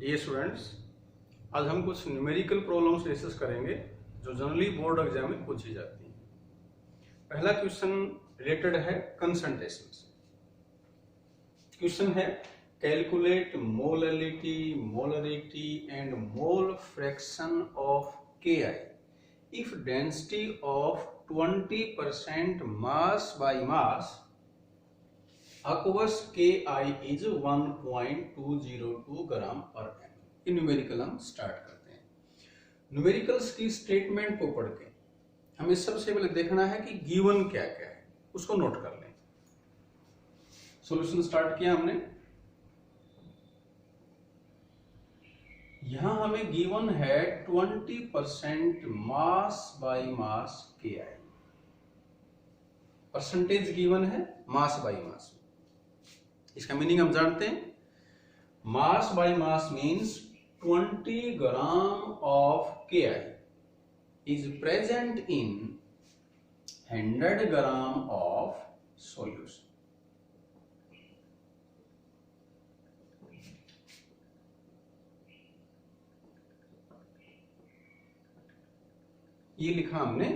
Dear students, आज हम कुछ न्यूमेरिकल प्रॉब्लम्स डिस्कस करेंगे जो जनरली बोर्ड एग्जाम में पूछी जाती हैं। पहला क्वेश्चन रिलेटेड है कंसंट्रेशन से। क्वेश्चन है calculate molality, molarity and mole fraction of Ki if density of 20% mass by mass aqueous Ki is 1.202 ग्राम पर एम। ये न्यूमेरिकल हम स्टार्ट करते हैं। न्यूमेरिकल्स की स्टेटमेंट को पढ़ के हमें सबसे पहले देखना है कि गिवन क्या क्या है, उसको नोट कर लें। सॉल्यूशन स्टार्ट किया हमने। यहां हमें गिवन है 20% mass by mass Ki। Percentage given है मास बाय मास। इसका मीनिंग हम जानते हैं। Mass by mass means 20 gram of Ki is present in 100 gram of solution. ये लिखा हमने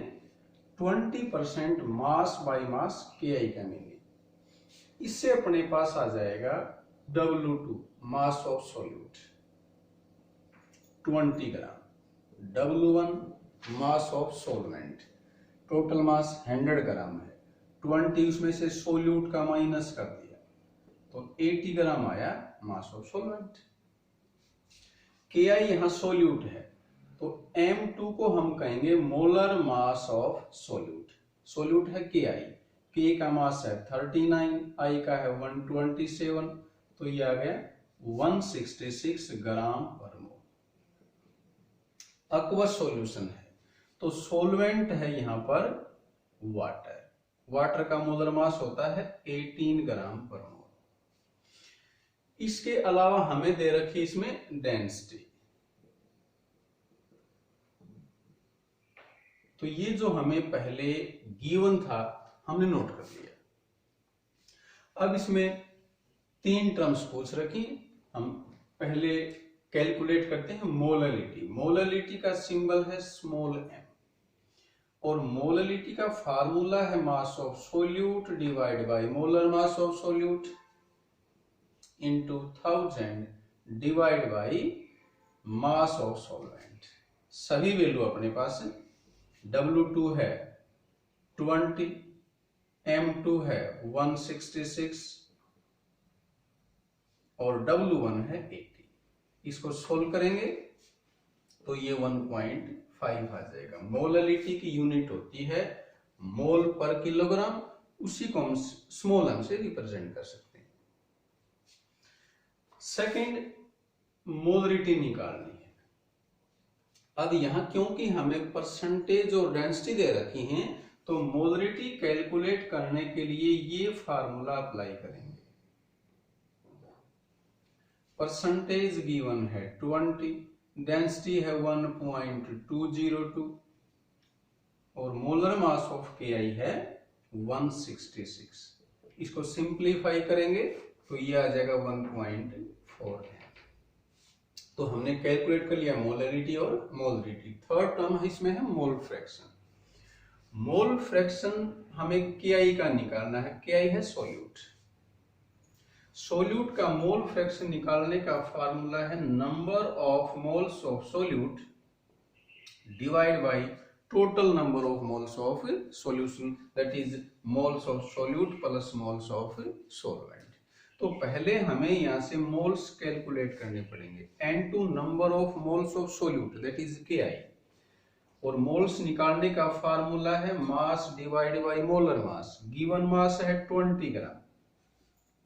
20% मास बाय मास Ki का मीनिंग। इससे अपने पास आ जाएगा W2 mass of solute 20 gram, W1 mass of solvent, total mass 100 ग्राम है। 20 उसमें से सॉल्यूट का माइनस कर दिया तो 80 ग्राम आया मास ऑफ सॉल्वेंट। Ki यहां सॉल्यूट है तो M2 को हम कहेंगे molar mass of solute. Solute है Ki, K का मास है 39, I का है 127, तो ये आ गया 166 ग्राम पर मोल। एक्वस सॉल्यूशन है तो सॉल्वेंट है यहां पर वाटर। वाटर का मोलर मास होता है 18 ग्राम पर मोल। इसके अलावा हमें दे रखी इसमें डेंसिटी। तो ये जो हमें पहले गिवन था हमने नोट कर लिया। अब इसमें 3 टर्म्स पूछ रखी। हम पहले कैलकुलेट करते हैं मोलैलिटी। मोलैलिटी का सिंबल है स्मॉल m और मोलैलिटी का फार्मूला है मास of solute divide by molar mass of solute into 1000 divide by mass of solvent. सभी वैल्यू अपने पास है। W2 है 20, M2 है 166 और W1 है 80। इसको सोल्व करेंगे तो ये 1.5 आ जाएगा। मोलैलिटी की यूनिट होती है मोल पर किलोग्राम, उसी को हम स्मॉल m से रिप्रेजेंट कर सकते हैं। सेकंड, मोलरिटी निकालनी है। अब यहां क्योंकि हमें परसेंटेज और डेंसिटी दे रखी हैं तो मोलरिटी कैलकुलेट करने के लिए ये फार्मूला अप्लाई करेंगे। परसेंटेज गिवन है 20, डेंसिटी है 1.202 और मोलर मास ऑफ Ki है 166। इसको सिंप्लीफाई करेंगे तो ये आ जाएगा 1.4। तो हमने कैलकुलेट कर लिया मोलैलिटी और मोलरिटी। थर्ड टर्म इसमें है मोल फ्रैक्शन। मोल फ्रैक्शन हमें Ki का निकालना है। Ki है सॉल्यूट। सॉल्यूट का मोल फ्रैक्शन निकालने का फार्मूला है number of moles of solute divide by total number of moles of solution, that is moles of solute plus moles of solvent. तो पहले हमें यहां से मोल्स कैलकुलेट करने पड़ेंगे। N2 number of moles of solute that is Ki और moles निकालने का फार्मूला है mass divide by molar mass. Given mass है 20 ग्राम,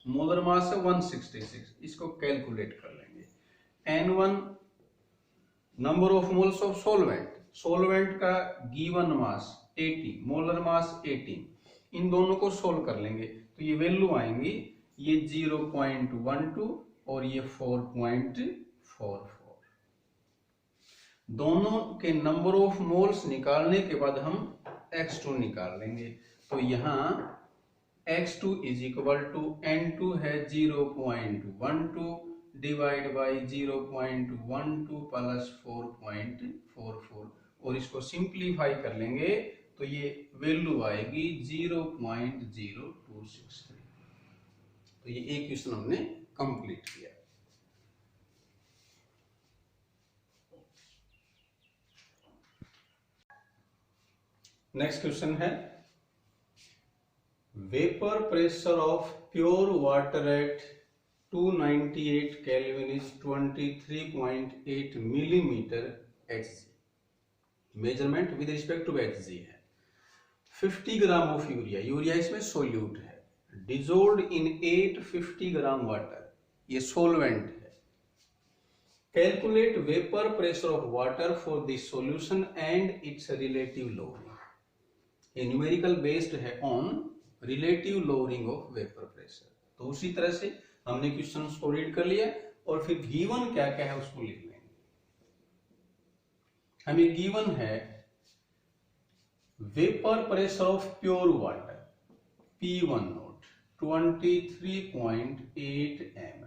मोलर मास है 166। इसको कैलकुलेट कर लेंगे। N1 number of moles of solvent. Solvent का गिवन मास 80, मोलर मास 18। इन दोनों को सोल्व कर लेंगे तो ये वैल्यू आएंगी, ये 0.12 और ये 4.44। दोनों के नंबर ऑफ मोल्स निकालने के बाद हम X2 निकाल लेंगे। तो यहां X2 is equal to N2 है 0.12 डिवाइड बाई 0.12 प्लस 4.44 और इसको सिंप्लीफाई कर लेंगे तो ये वैल्यू आएगी 0.0263। तो ये एक क्वेश्चन हमने कंप्लीट किया। नेक्स्ट क्वेश्चन है vapour pressure of pure water at 298 kelvin is 23.8 millimetre Hg। Measurement with respect to Hg है। 50 ग्राम ऑफ यूरिया, यूरिया इसमें सोल्यूट है, डिजोल्ड इन 850 ग्राम वाटर, ये सोलवेंट है। Calculate vapour pressure of water for this solution and its relative lowering. ये numerical based है on relative lowering of vapour pressure. तो उसी तरह से हमने क्वेश्चन को रीड कर लिया और फिर गिवन क्या क्या है उसको लिख लेंगे। हमें गिवन है vapour pressure of pure water P1 note 23.8 mm,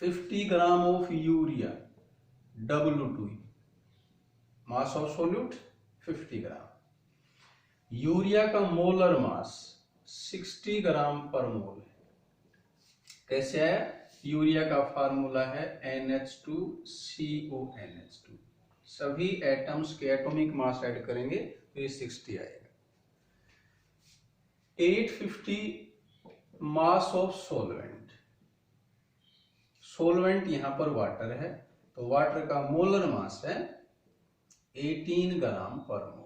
50 gram of urea W2, mass of solute 50 gram. Urea का मोलर मास 60 ग्राम पर मोल है। कैसे आया? यूरिया का फार्मूला है NH2CONH2। सभी एटम्स के एटॉमिक मास ऐड करेंगे तो ये 60 आएगा। 850 मास ऑफ सोलवेंट, सोलवेंट यहां पर वाटर है तो वाटर का मोलर मास है 18 ग्राम पर मोल।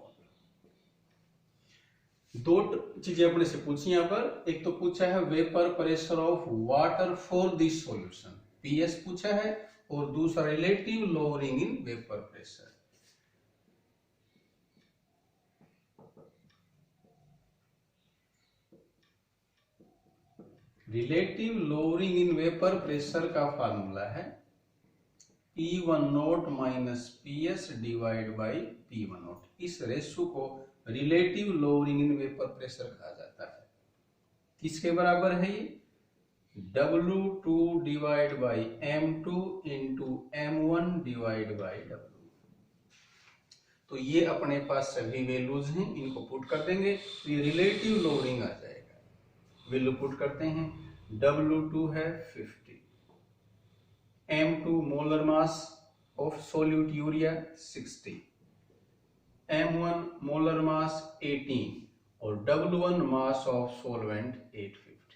दो चीजें अपने से पूछी यहां पर, एक तो पूछा है vapour pressure of water for this solution, PS पूछा है, और दूसरा relative lowering in vapour pressure. Relative lowering in vapour pressure का फार्मूला है P1 note minus PS divide by P1 note. इस रेशो को relative lowering in vapour pressure कहा जाता है। किसके बराबर है ये? W2 divide by M2 into M1 divide by W। तो ये अपने पास सभी वैल्यूज हैं, इनको पुट कर देंगे तो ये रिलेटिव लोअरिंग आ जाएगा। वैल्यू पुट करते हैं, W2 है 50, M2 molar mass of solute urea 60, M1 molar mass 18 और W1 मास ऑफ सोलवेंट 850।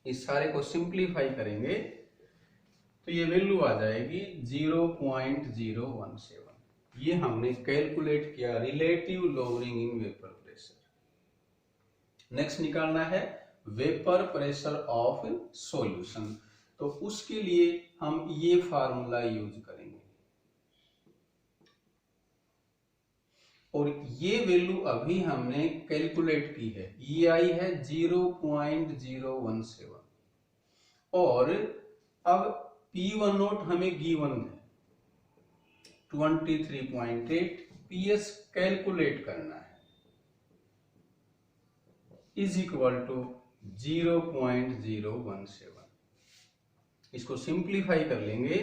इस सारे को सिंप्लीफाई करेंगे तो ये वैल्यू आ जाएगी 0.017। ये हमने कैलकुलेट किया relative lowering in vapour pressure. Next निकालना है वेपर प्रेशर ऑफ सॉल्यूशन। तो उसके लिए हम ये फार्मूला यूज करेंगे और ये वैल्यू अभी हमने कैलकुलेट की है, ये आई है 0.017 और अब P1 नोट हमें गिवन है 23.8, PS कैलकुलेट करना है इज इक्वल टू 0.017। इसको सिंप्लीफाई कर लेंगे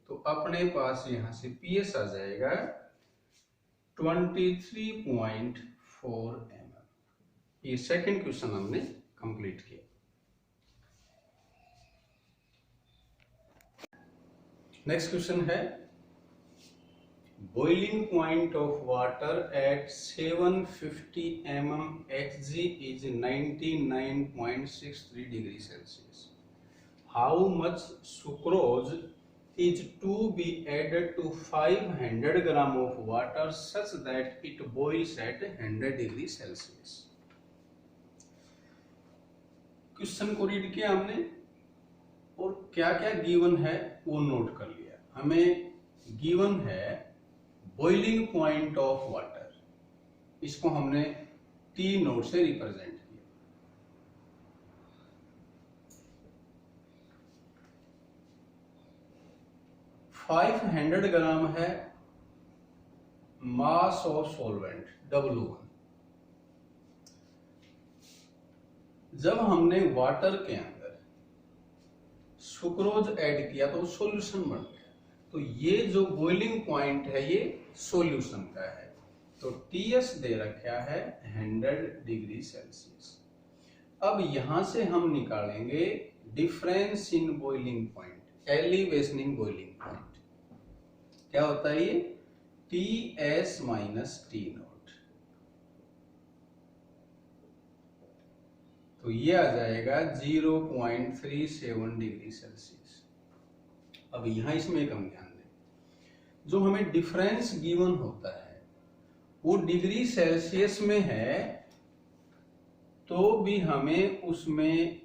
तो अपने पास यहां से PS आ जाएगा 23.4 mm। ये सेकंड क्वेश्चन हमने कंप्लीट किया। नेक्स्ट क्वेश्चन है boiling point of water at 750 mm Hg is 99.63 degree Celsius. How much sucrose is to be added to 500 gram of water such that it boils at 100 degree Celsius। Question को read किया हमने और क्या क्या given है वो note कर लिया। हमें गिवन है बॉइलिंग पॉइंट ऑफ वाटर, इसको हमने T नोट से रिप्रेजेंट किया। 500 ग्राम है मास ऑफ सॉल्वेंट W1। जब हमने वाटर के अंदर सुक्रोज ऐड किया तो सॉल्यूशन बन गया। तो ये जो बॉइलिंग पॉइंट है ये सॉल्यूशन का है। तो टीएस दे रखा है 100 डिग्री सेल्सियस। अब यहां से हम निकालेंगे difference in boiling point, elevation in boiling point. क्या होता है ये? TS minus T naught. तो ये आ जाएगा 0.37 डिग्री सेल्सियस। अब यहां इसमें एक हम ध्यान दें, जो हमें डिफरेंस गिवन होता है वो डिग्री सेल्सियस में है, तो भी हमें उसमें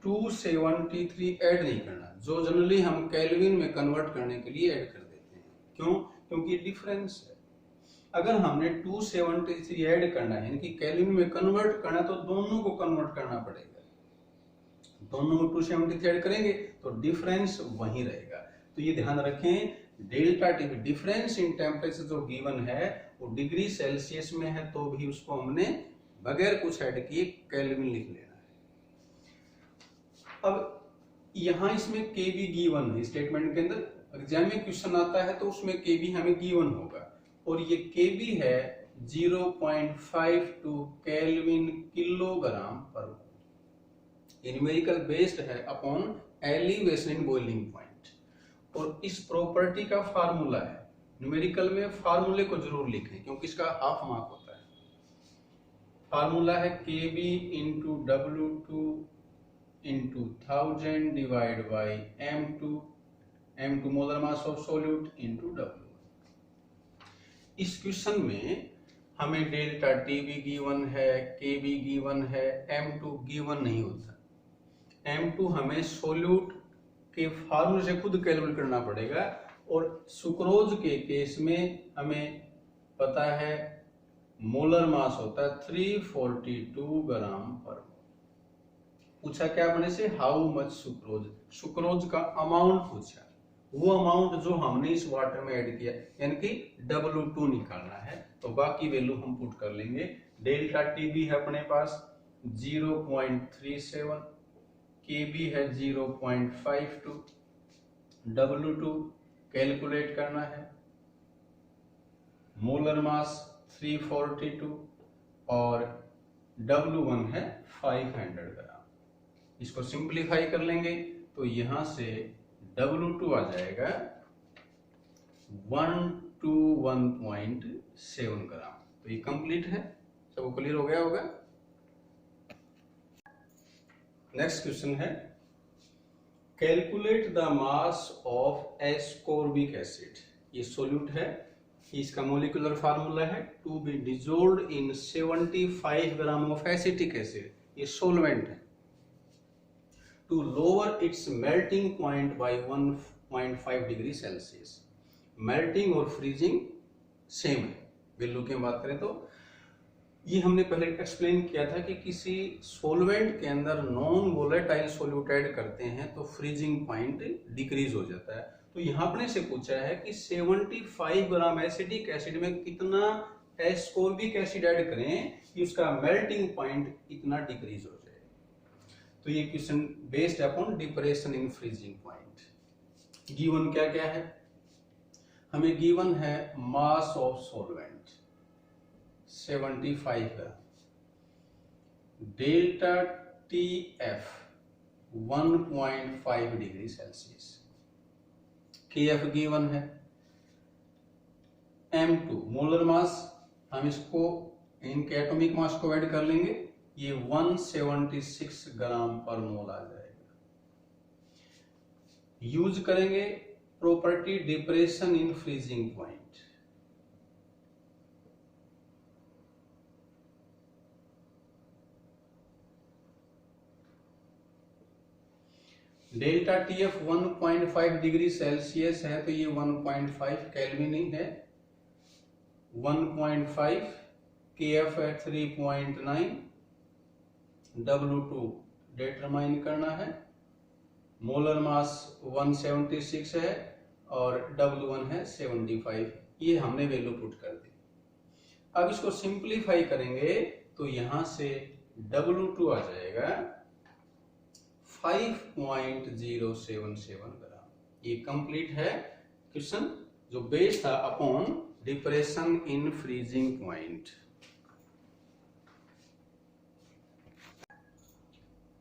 273 ऐड नहीं करना, जो जनरली हम केल्विन में कन्वर्ट करने के लिए ऐड कर देते हैं। क्यों? क्योंकि डिफरेंस है। अगर हमने 273 ऐड करना है, यानी कि केल्विन में कन्वर्ट करना, तो दोनों को कन्वर्ट करना पड़ेगा। दोनों में 273 ऐड करेंगे तो डिफरेंस वहीं रहेगा। तो ये ध्यान रखें, delta T difference in temperature जो गिवन है वो डिग्री सेल्सियस में है, तो भी उसको हमने बगैर कुछ ऐड किए केल्विन लिख लेना है। अब यहां इसमें केबी गिवन है स्टेटमेंट के अंदर। एग्जाम में क्वेश्चन आता है तो उसमें केबी हमें गिवन होगा, और ये केबी है 0.52 केल्विन किलोग्राम पर मोल। न्यूमेरिकल बेस्ड है upon elevation in boiling point. और इस प्रॉपर्टी का फार्मूला है, न्यूमेरिकल में फार्मूले को जरूर लिखें क्योंकि इसका हाफ मार्क होता है। फार्मूला है Kb into W2 into 1000 divide by M2 molar mass of solute into W। इस क्वेश्चन में हमें डेल्टा टी भी गिवन है, के भी गिवन है, M2 गिवन नहीं होता। M2 हमें सॉल्यूट के फार्मूले से खुद कैलकुलेट करना पड़ेगा, और सुक्रोज के केस में हमें पता है मोलर मास होता है 342 ग्राम पर मोल। पूछा क्या अपने से? हाउ मच सुक्रोज, सुक्रोज का अमाउंट पूछा, वो अमाउंट जो हमने इस वाटर में ऐड किया, यानी कि W2 निकालना है। तो बाकी वैल्यू हम पुट कर लेंगे। डेल्टा टी भी है अपने पास 0.37, Kb है 0.52, W2 कैलकुलेट करना है, मोलर मास 342 और W1 है 500 ग्राम। इसको सिंप्लीफाई कर लेंगे तो यहां से W2 आ जाएगा 121.7 ग्राम। तो ये कंप्लीट है, सबको क्लियर हो गया होगा। नेक्स्ट क्वेश्चन है, calculate the mass of ascorbic acid. ये सोल्यूट है, इसका मोलिकुलर फार्मूला है to be dissolved in 75 gram of acetic acid. ये सोलवेंट है। To lower its melting point by 1.5 degree Celsius. Melting और फ्रीजिंग सेम है। Value की बात करें तो ये हमने पहले एक्सप्लेन किया था कि किसी सॉल्वेंट के अंदर नॉन वोलेटाइल सोल्यूट ऐड करते हैं तो फ्रीजिंग पॉइंट डिक्रीज हो जाता है। तो यहाँ अपने से पूछा है कि 75 ग्राम एसिटिक एसिड में कितना एस्कोर्बिक एसिड ऐड करें कि उसका मेल्टिंग पॉइंट इतना डिक्रीज हो जाए। तो ये question based upon depression in freezing point. Given क्या क्या है? हमें गिवन है mass of solvent 75 gram, delta TF 1.5 degree Celsius, KF given है, M2 मोलर मास, हम इसको इनके एटॉमिक मास को ऐड कर लेंगे, ये 176 ग्राम पर मोल आ जाएगा। यूज करेंगे property depression in freezing point. Delta TF 1.5 degree Celsius है तो ये 1.5 केल्विन ही है। 1.5 KF है 3.9, W2 डिटरमाइन करना है, मोलर मास 176 है और W1 है 75। ये हमने वैल्यू पुट कर दी। अब इसको सिंप्लीफाई करेंगे तो यहां से W2 आ जाएगा 5.077 ग्राम। ये कंप्लीट है क्वेश्चन जो बेस्ड था upon depression in freezing point.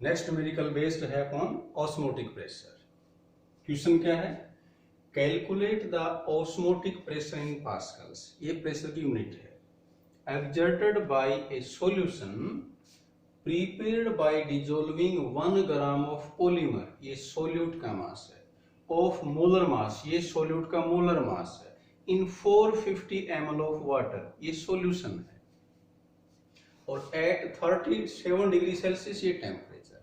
Next numerical based है अपॉन ऑस्मोटिक प्रेशर। क्वेश्चन क्या है? Calculate the osmotic pressure in pascals. ये प्रेशर की यूनिट है। exerted by a solution prepared by dissolving 1 gram of polymer, ये solute का mass है, of molar mass, ये सोल्यूट का मोलर मास है, in 450 ml of water, ये सॉल्यूशन है, और at 37 डिग्री सेल्सियस ये टेम्परेचर है।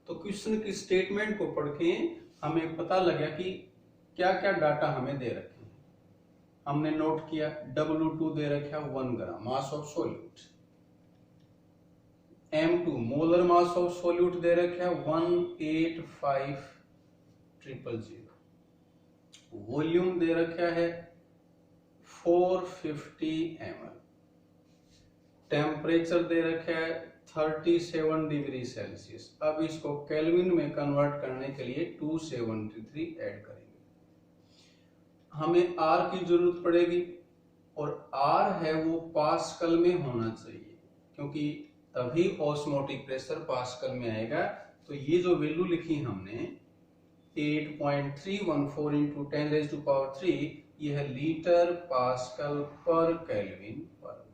तो क्वेश्चन की स्टेटमेंट को पढ़ के हमें पता लगा कि क्या क्या डाटा हमें दे रखे। हमने नोट किया W2 दे रखा 1 gram mass of solute, M2 molar mass of solute दे रखा 185,000, वॉल्यूम दे रखा है 450 ml, टेम्परेचर दे रखा है 37 डिग्री सेल्सियस। अब इसको केल्विन में कन्वर्ट करने के लिए 273 ऐड करेंगे। हमें R की जरूरत पड़ेगी और R है वो पास्कल में होना चाहिए, क्योंकि तभी ऑस्मोटिक प्रेशर पास्कल में आएगा। तो ये जो वैल्यू लिखी हमने 8.314 इंटू 10⁻³ ये है लीटर पास्कल पर केल्विन पर।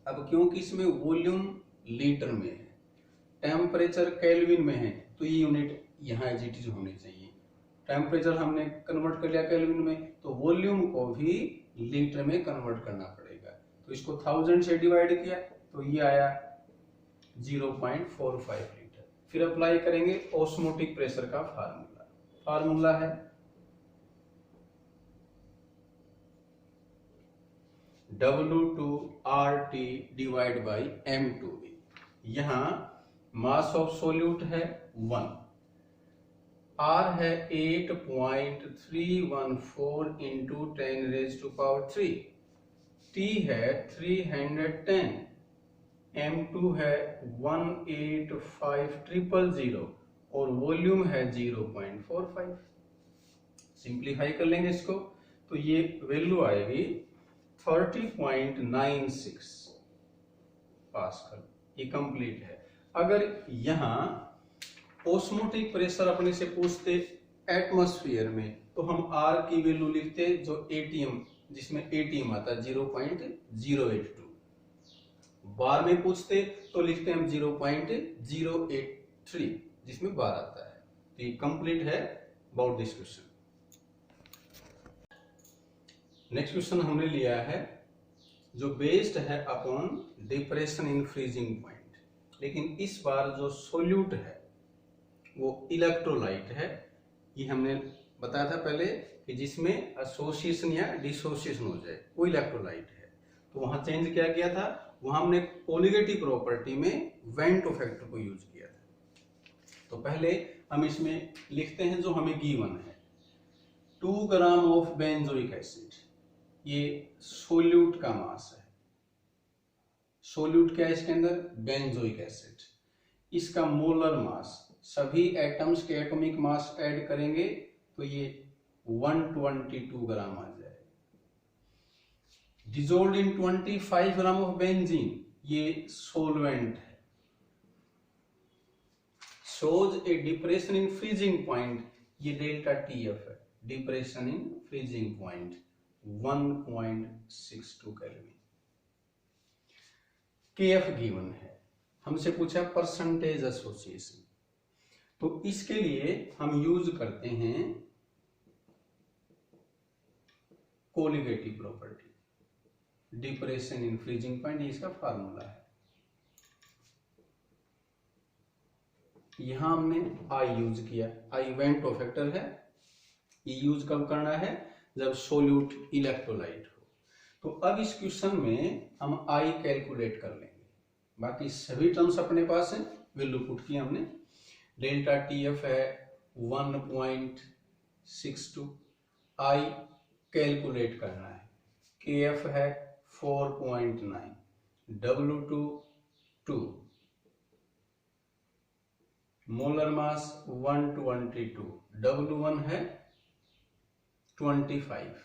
अब क्योंकि इसमें वॉल्यूम लीटर में है, टेम्परेचर केल्विन में है, तो ये यूनिट यहाँ एज इट इज होनी चाहिए। टेम्परेचर हमने कन्वर्ट कर लिया केल्विन में, तो वॉल्यूम को भी लीटर में कन्वर्ट करना पड़ेगा। तो इसको 1000 से डिवाइड किया तो ये आया 0.45 लीटर। फिर अप्लाई करेंगे ऑस्मोटिक प्रेशर का फार्मूला है W2RT डिवाइड बाई M2V। यहाँ मास ऑफ सोल्यूट है 1, R है 8.314 इंटू 10⁻³ T है 310, M2 है 185,000 और वॉल्यूम है 0.45। सिंप्लीफाई कर लेंगे इसको तो ये वैल्यू आएगी 30.96 पास्कल। ये कंप्लीट है। अगर यहां ऑस्मोटिक प्रेशर अपने से पूछते एटमॉस्फेयर में, तो हम R की वैल्यू लिखते जो ATM, जिसमें ATM आता है 0.082। बार में पूछते तो लिखते हम 0.083 जिसमें बार आता है। तो ये कंप्लीट है about this question. Next question हमने लिया है जो बेस्ड है upon depression in freezing point, लेकिन इस बार जो सोल्यूट है वो इलेक्ट्रोलाइट है। ये हमने बताया था पहले कि जिसमें एसोसिएशन या डिसोसिएशन हो जाए वो इलेक्ट्रोलाइट है। तो वहां चेंज क्या किया था, वहां हमने कोलिगेटिव प्रॉपर्टी में वेंटो फैक्टर को यूज किया था। तो पहले हम इसमें लिखते हैं जो हमें गिवन है 2 ग्राम ऑफ बेंजोइक एसिड, ये सोल्यूट का मास है। सोल्यूट क्या है इसके अंदर, बेंजोइक एसिड। इसका मोलर मास, सभी एटम्स के एटॉमिक मास ऐड करेंगे तो ये 122 ग्राम आ जाए। Dissolve in 25 gram of benzene, ये सोलवेंट है। Shows A depression in freezing point, ये डेल्टा TF है। Depression in freezing point 1.62 kelvin. KF given है, हमसे पूछा परसेंटेज एसोसिएशन, तो इसके लिए हम यूज करते हैं colligative property. Depression in freezing point इसका फार्मूला है। यहां हमने I यूज किया, I वेंटो फैक्टर है। ये यूज कब करना है, जब सोल्यूट इलेक्ट्रोलाइट हो। तो अब इस क्वेश्चन में हम I कैलकुलेट कर लेंगे। बाकी सभी टर्म्स अपने पास हैं, वैल्यू पुट किया हमने। डेल्टा TF है 1.62, I कैलकुलेट करना है, KF है 4.9, W2 2, मोलर मास 122, W1 है 25।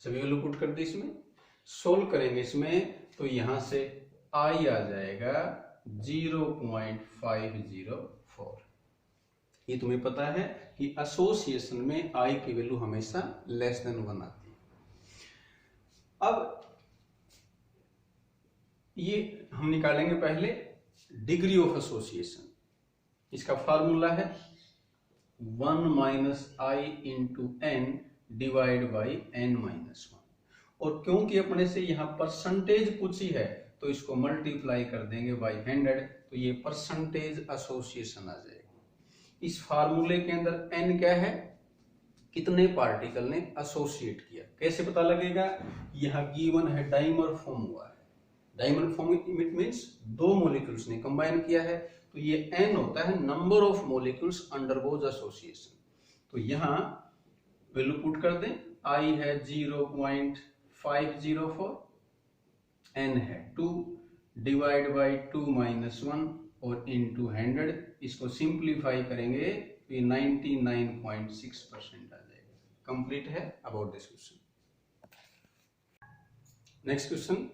सभी वैल्यू पुट कर दी इसमें, सोल्व करेंगे इसमें तो यहां से I आ जाएगा 0.504। ये तुम्हें पता है कि एसोसिएशन में I की वैल्यू हमेशा लेस देन 1 आती है। अब ये हम निकालेंगे पहले डिग्री ऑफ एसोसिएशन। इसका फार्मूला है 1 minus I into n divide by n minus 1। और क्योंकि अपने से यहाँ परसेंटेज पूछी है तो इसको मल्टीप्लाई कर देंगे बाई 100, तो ये परसेंटेज एसोसिएशन आ जाएगा। इस फार्मूले के अंदर n क्या है, कितने पार्टिकल ने एसोसिएट किया, कैसे पता लगेगा। यहाँ गिवन है डाइमर फॉर्म हुआ है, डाइमर फॉर्म इट मींस दो मॉलिक्यूल्स ने कंबाइन किया है, तो ये n होता है number of molecules undergoes association. तो यहाँ वैल्यू पुट कर दें, I है 0.504, n है 2 डिवाइड बाई 2 माइनस 1 और इनटू 100। इसको सिंप्लीफाई करेंगे तो ये 99.6% आ जाएगा। कंप्लीट है about this question. Next question,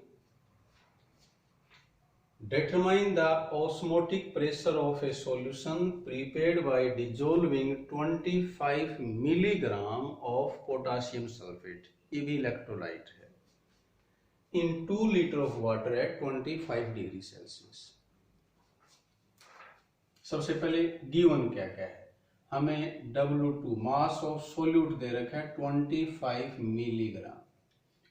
determine the osmotic pressure of a solution prepared by dissolving 25 milligram of potassium sulfate, ये भी इलेक्ट्रोलाइट है, in 2 liter of water at 25 degree Celsius. सबसे पहले गिवन क्या क्या है, हमें W2 मास ऑफ सोल्यूट दे रखा है 25 मिलीग्राम,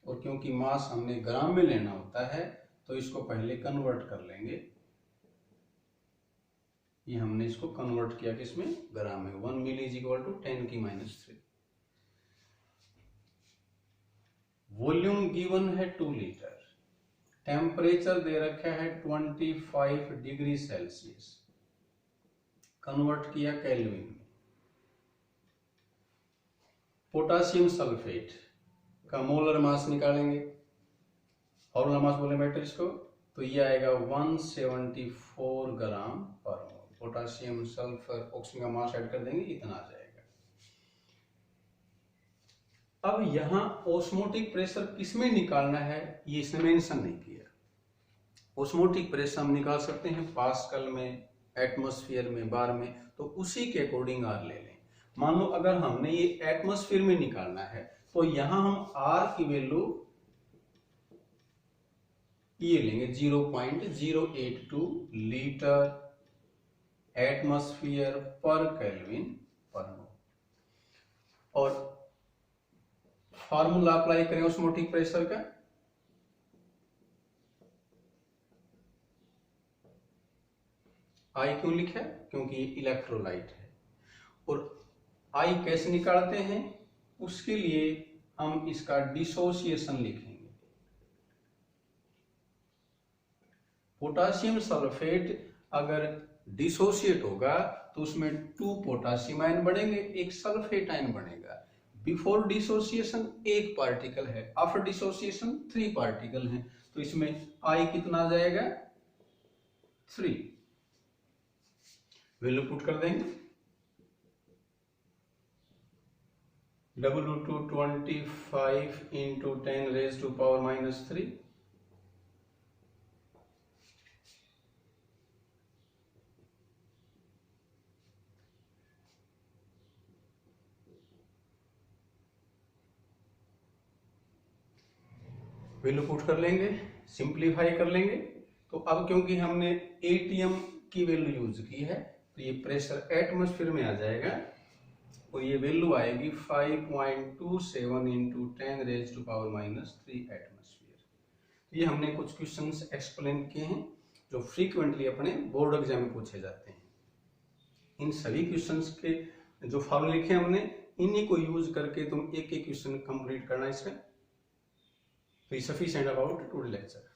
और क्योंकि मास हमने ग्राम में लेना होता है तो इसको पहले कन्वर्ट कर लेंगे। ये हमने इसको कन्वर्ट किया किसमें, ग्राम में। 1 मिली इज इक्वल टू 10 की -3। वॉल्यूम गिवन है 2 लीटर, टेम्परेचर दे रखा है 25 डिग्री सेल्सियस, कन्वर्ट किया केल्विन में। पोटासियम सल्फेट का मोलर मास निकालेंगे, फॉर्मूला मास बोले बेटर इसको, तो ये आएगा 174 ग्राम पर मोल। पोटासियम सल्फर ऑक्सीजन का मास ऐड कर देंगे, इतना आ जाएगा। अब यहां ओस्मोटिक प्रेशर किसमें निकालना है ये इसने मेंशन नहीं किया। ओस्मोटिक प्रेशर हम निकाल सकते हैं पास्कल में, एटमॉस्फेयर में, बार में, तो उसी के अकॉर्डिंग आर ले लें। मान लो अगर हमने ये एटमॉस्फेयर में निकालना है तो यहां हम आर की वैल्यू ये लेंगे 0.082 लीटर एटमॉस्फेयर पर केल्विन पर मोल, और फार्मूला अप्लाई करें ऑस्मोटिक प्रेशर का। आई क्यों लिखा है, क्योंकि ये इलेक्ट्रोलाइट है। और आई कैसे निकालते हैं, उसके लिए हम इसका डिसोसिएशन लिखेंगे। पोटासियम सल्फेट अगर डिसोसिएट होगा तो उसमें 2 पोटासियम आयन बढ़ेंगे, 1 सल्फेट आयन बनेगा। बिफोर डिसोसिएशन 1 पार्टिकल है, आफ्टर डिसोसिएशन 3 पार्टिकल हैं, तो इसमें आई कितना आ जाएगा 3। वैल्यू पुट कर देंगे, W2 25 into 10 raise to power -3, value put कर लेंगे, सिंप्लीफाई कर लेंगे। तो अब क्योंकि हमने एटीएम की वैल्यू यूज की है तो ये प्रेशर एटमॉस्फेयर में आ जाएगा, और ये वैल्यू आएगी 5.27 into 10 raise to power -3 atmosphere. तो ये हमने कुछ क्वेश्चंस एक्सप्लेन किए हैं जो फ्रीक्वेंटली अपने बोर्ड एग्जाम में पूछे जाते हैं। इन सभी क्वेश्चंस के जो फॉर्मूले लिखे हमने, इन्हीं को यूज करके तुम एक एक क्वेश्चन कंप्लीट करना इसका। तो सफिशिएंट अबाउट टुडे लेक्चर।